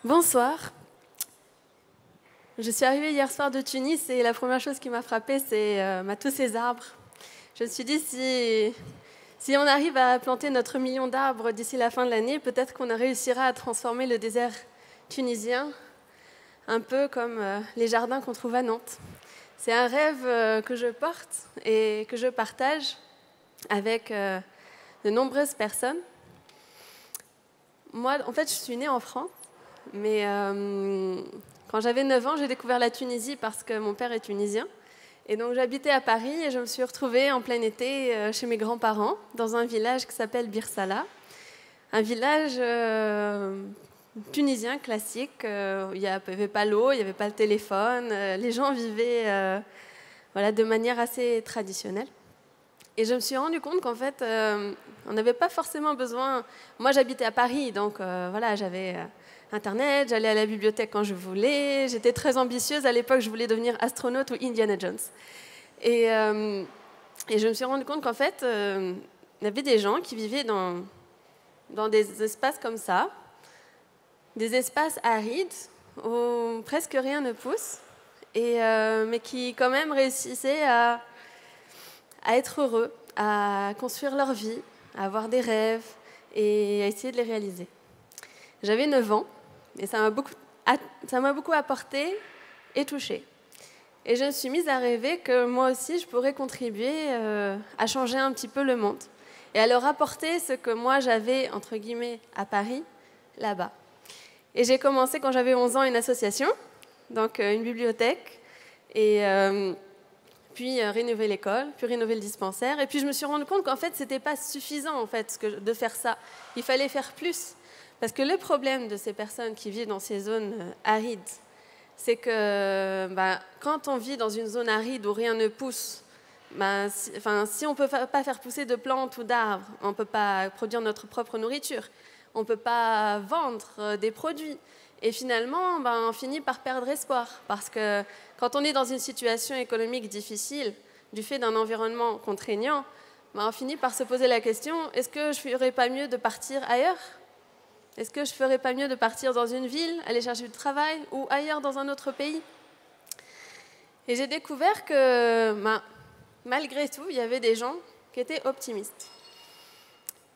Bonsoir. Je suis arrivée hier soir de Tunis et la première chose qui m'a frappée, c'est tous ces arbres. Je me suis dit, si on arrive à planter notre million d'arbres d'ici la fin de l'année, peut-être qu'on réussira à transformer le désert tunisien, un peu comme les jardins qu'on trouve à Nantes. C'est un rêve que je porte et que je partage avec de nombreuses personnes. Moi, en fait, je suis née en France. Mais quand j'avais 9 ans, j'ai découvert la Tunisie parce que mon père est tunisien. Et donc j'habitais à Paris et je me suis retrouvée en plein été chez mes grands-parents dans un village qui s'appelle Bir Salah. Un village tunisien classique. Il n'y avait pas l'eau, il n'y avait pas le téléphone. Les gens vivaient de manière assez traditionnelle. Et je me suis rendu compte qu'en fait, on n'avait pas forcément besoin... Moi, j'habitais à Paris, donc j'avais... Internet, j'allais à la bibliothèque quand je voulais. J'étais très ambitieuse. À l'époque, je voulais devenir astronaute ou Indiana Jones. Et je me suis rendu compte qu'en fait, il y avait des gens qui vivaient dans des espaces comme ça, des espaces arides où presque rien ne pousse, mais qui quand même réussissaient à être heureux, à construire leur vie, à avoir des rêves et à essayer de les réaliser. J'avais 9 ans. Et ça m'a beaucoup apporté et touchée. Et je me suis mise à rêver que moi aussi, je pourrais contribuer à changer un petit peu le monde et à leur apporter ce que moi j'avais, entre guillemets, à Paris, là-bas. Et j'ai commencé quand j'avais 11 ans une association, donc une bibliothèque, et puis rénover l'école, puis rénover le dispensaire. Et puis je me suis rendu compte qu'en fait, ce n'était pas suffisant en fait, de faire ça. Il fallait faire plus. Parce que le problème de ces personnes qui vivent dans ces zones arides, c'est que quand on vit dans une zone aride où rien ne pousse, si on ne peut pas faire pousser de plantes ou d'arbres, on ne peut pas produire notre propre nourriture, on ne peut pas vendre des produits. Et finalement, on finit par perdre espoir. Parce que quand on est dans une situation économique difficile, du fait d'un environnement contraignant, on finit par se poser la question, est-ce que je ne ferais pas mieux de partir ailleurs ? Est-ce que je ne ferais pas mieux de partir dans une ville, aller chercher du travail ou ailleurs dans un autre pays ? Et j'ai découvert que malgré tout, il y avait des gens qui étaient optimistes.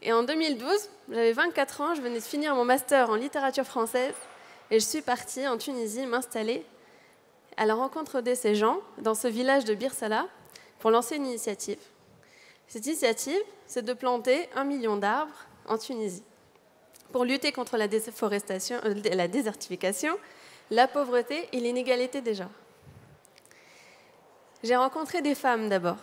Et en 2012, j'avais 24 ans, je venais de finir mon master en littérature française et je suis partie en Tunisie m'installer à la rencontre de ces gens dans ce village de Bir Salah pour lancer une initiative. Cette initiative, c'est de planter 1 million d'arbres en Tunisie, pour lutter contre la déforestation, la désertification, la pauvreté et l'inégalité des genres. J'ai rencontré des femmes d'abord.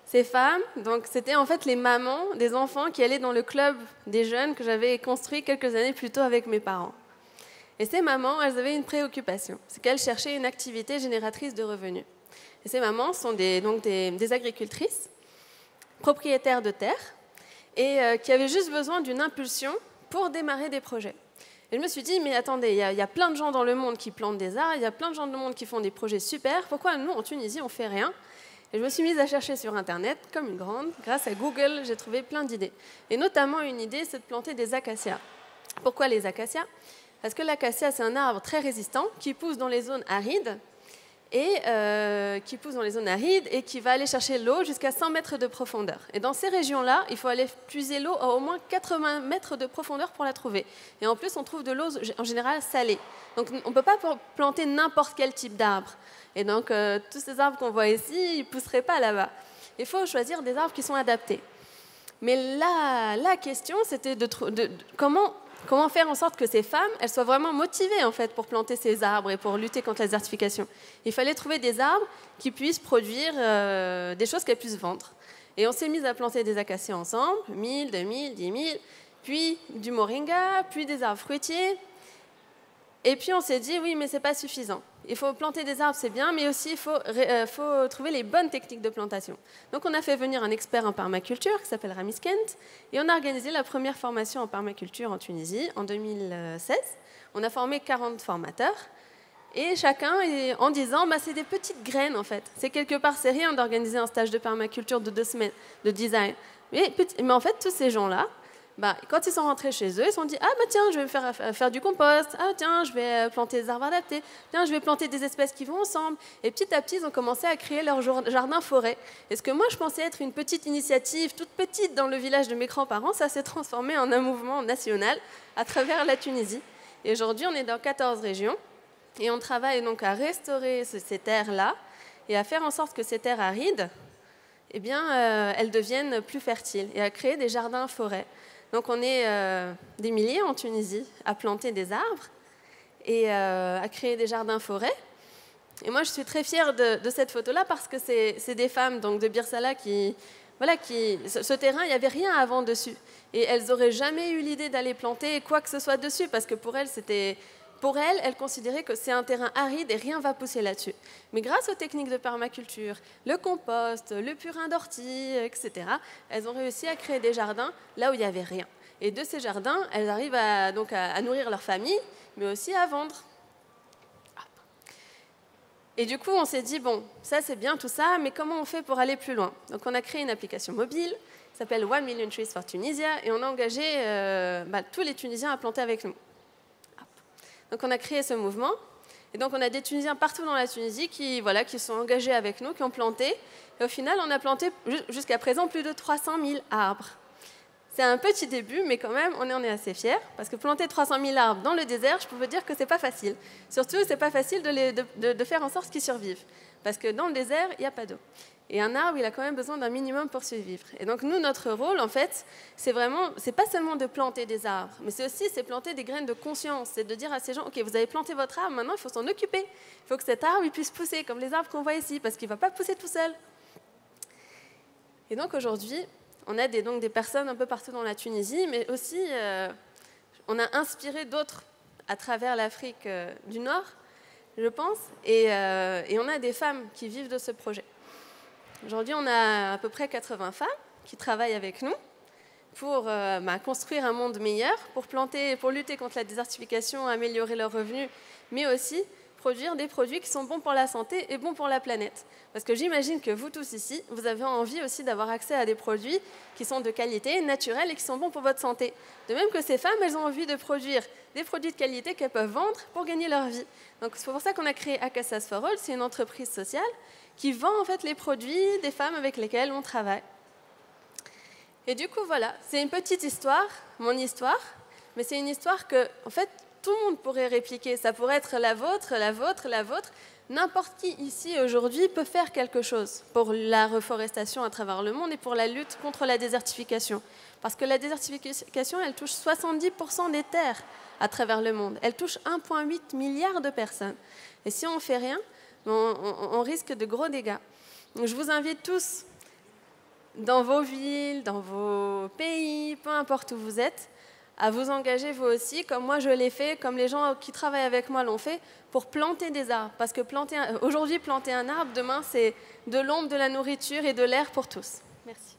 Ces femmes, donc, c'était en fait les mamans des enfants qui allaient dans le club des jeunes que j'avais construit quelques années plus tôt avec mes parents. Et ces mamans, elles avaient une préoccupation, c'est qu'elles cherchaient une activité génératrice de revenus. Et ces mamans sont des agricultrices, propriétaires de terres, et qui avaient juste besoin d'une impulsion pour démarrer des projets. Et je me suis dit, mais attendez, il y a plein de gens dans le monde qui plantent des arbres, il y a plein de gens dans le monde qui font des projets super, pourquoi nous, en Tunisie, on ne fait rien ? Et je me suis mise à chercher sur Internet, comme une grande. Grâce à Google, j'ai trouvé plein d'idées. Et notamment, une idée, c'est de planter des acacias. Pourquoi les acacias ? Parce que l'acacia, c'est un arbre très résistant qui pousse dans les zones arides, et qui va aller chercher l'eau jusqu'à 100 mètres de profondeur. Et dans ces régions-là, il faut aller puiser l'eau à au moins 80 mètres de profondeur pour la trouver. Et en plus, on trouve de l'eau en général salée. Donc on ne peut pas planter n'importe quel type d'arbre. Et donc tous ces arbres qu'on voit ici, ils ne pousseraient pas là-bas. Il faut choisir des arbres qui sont adaptés. Mais la question, c'était comment faire en sorte que ces femmes, elles soient vraiment motivées en fait, pour planter ces arbres et pour lutter contre la désertification. Il fallait trouver des arbres qui puissent produire des choses qu'elles puissent vendre. Et on s'est mis à planter des acacias ensemble, 1000, 2000, 10 000, puis du moringa, puis des arbres fruitiers. Et puis on s'est dit, oui, mais ce n'est pas suffisant. Il faut planter des arbres, c'est bien, mais aussi il faut trouver les bonnes techniques de plantation. Donc on a fait venir un expert en permaculture qui s'appelle Ramis Kent, et on a organisé la première formation en permaculture en Tunisie en 2016. On a formé 40 formateurs, et chacun en disant, c'est des petites graines en fait. C'est rien d'organiser un stage de permaculture de 2 semaines de design. Mais en fait, tous ces gens-là, quand ils sont rentrés chez eux, ils se sont dit « Ah, tiens, je vais faire du compost. Ah, tiens, je vais planter des arbres adaptés. Tiens, je vais planter des espèces qui vont ensemble. » Et petit à petit, ils ont commencé à créer leur jardin-forêt. Et ce que moi, je pensais être une petite initiative, toute petite dans le village de mes grands-parents, ça s'est transformé en un mouvement national à travers la Tunisie. Et aujourd'hui, on est dans 14 régions. Et on travaille donc à restaurer ces terres-là et à faire en sorte que ces terres arides, eh bien, elles deviennent plus fertiles et à créer des jardins-forêts. Donc on est des milliers en Tunisie à planter des arbres et à créer des jardins-forêts. Et moi, je suis très fière de cette photo-là parce que c'est des femmes donc, de Bir Salah ce terrain, il n'y avait rien avant dessus. Et elles n'auraient jamais eu l'idée d'aller planter quoi que ce soit dessus parce que pour elles, considéraient que c'est un terrain aride et rien ne va pousser là-dessus. Mais grâce aux techniques de permaculture, le compost, le purin d'ortie, etc., elles ont réussi à créer des jardins là où il n'y avait rien. Et de ces jardins, elles arrivent à nourrir leur famille, mais aussi à vendre. Et du coup, on s'est dit, bon, ça c'est bien tout ça, mais comment on fait pour aller plus loin? Donc on a créé une application mobile qui s'appelle 1 Million Trees for Tunisia et on a engagé tous les Tunisiens à planter avec nous. Donc on a créé ce mouvement, et donc on a des Tunisiens partout dans la Tunisie qui sont engagés avec nous, qui ont planté, et au final on a planté jusqu'à présent plus de 300 000 arbres. C'est un petit début, mais quand même on en est assez fiers, parce que planter 300 000 arbres dans le désert, je peux vous dire que c'est pas facile. Surtout, c'est pas facile de faire en sorte qu'ils survivent, parce que dans le désert, il n'y a pas d'eau. Et un arbre, il a quand même besoin d'un minimum pour survivre. Et donc nous, notre rôle, en fait, c'est pas seulement de planter des arbres, mais c'est planter des graines de conscience. C'est de dire à ces gens, ok, vous avez planté votre arbre, maintenant il faut s'en occuper. Il faut que cet arbre il puisse pousser, comme les arbres qu'on voit ici, parce qu'il ne va pas pousser tout seul. Et donc aujourd'hui, on a des personnes un peu partout dans la Tunisie, mais aussi on a inspiré d'autres à travers l'Afrique du Nord, je pense, et on a des femmes qui vivent de ce projet. Aujourd'hui, on a à peu près 80 femmes qui travaillent avec nous pour construire un monde meilleur, pour lutter contre la désertification, améliorer leurs revenus, mais aussi produire des produits qui sont bons pour la santé et bons pour la planète. Parce que j'imagine que vous tous ici, vous avez envie aussi d'avoir accès à des produits qui sont de qualité, naturels et qui sont bons pour votre santé. De même que ces femmes, elles ont envie de produire des produits de qualité qu'elles peuvent vendre pour gagner leur vie. Donc c'est pour ça qu'on a créé Acacias for All, c'est une entreprise sociale qui vend en fait les produits des femmes avec lesquelles on travaille. Et du coup, voilà, c'est une petite histoire, mon histoire, mais c'est une histoire que, en fait, tout le monde pourrait répliquer. Ça pourrait être la vôtre, la vôtre, la vôtre. N'importe qui ici, aujourd'hui, peut faire quelque chose pour la reforestation à travers le monde et pour la lutte contre la désertification. Parce que la désertification, elle touche 70% des terres à travers le monde. Elle touche 1,8 milliard de personnes. Et si on ne fait rien, on risque de gros dégâts. Donc, je vous invite tous, dans vos villes, dans vos pays, peu importe où vous êtes, à vous engager vous aussi, comme moi je l'ai fait, comme les gens qui travaillent avec moi l'ont fait, pour planter des arbres. Parce que aujourd'hui, planter un arbre, demain, c'est de l'ombre, de la nourriture et de l'air pour tous. Merci.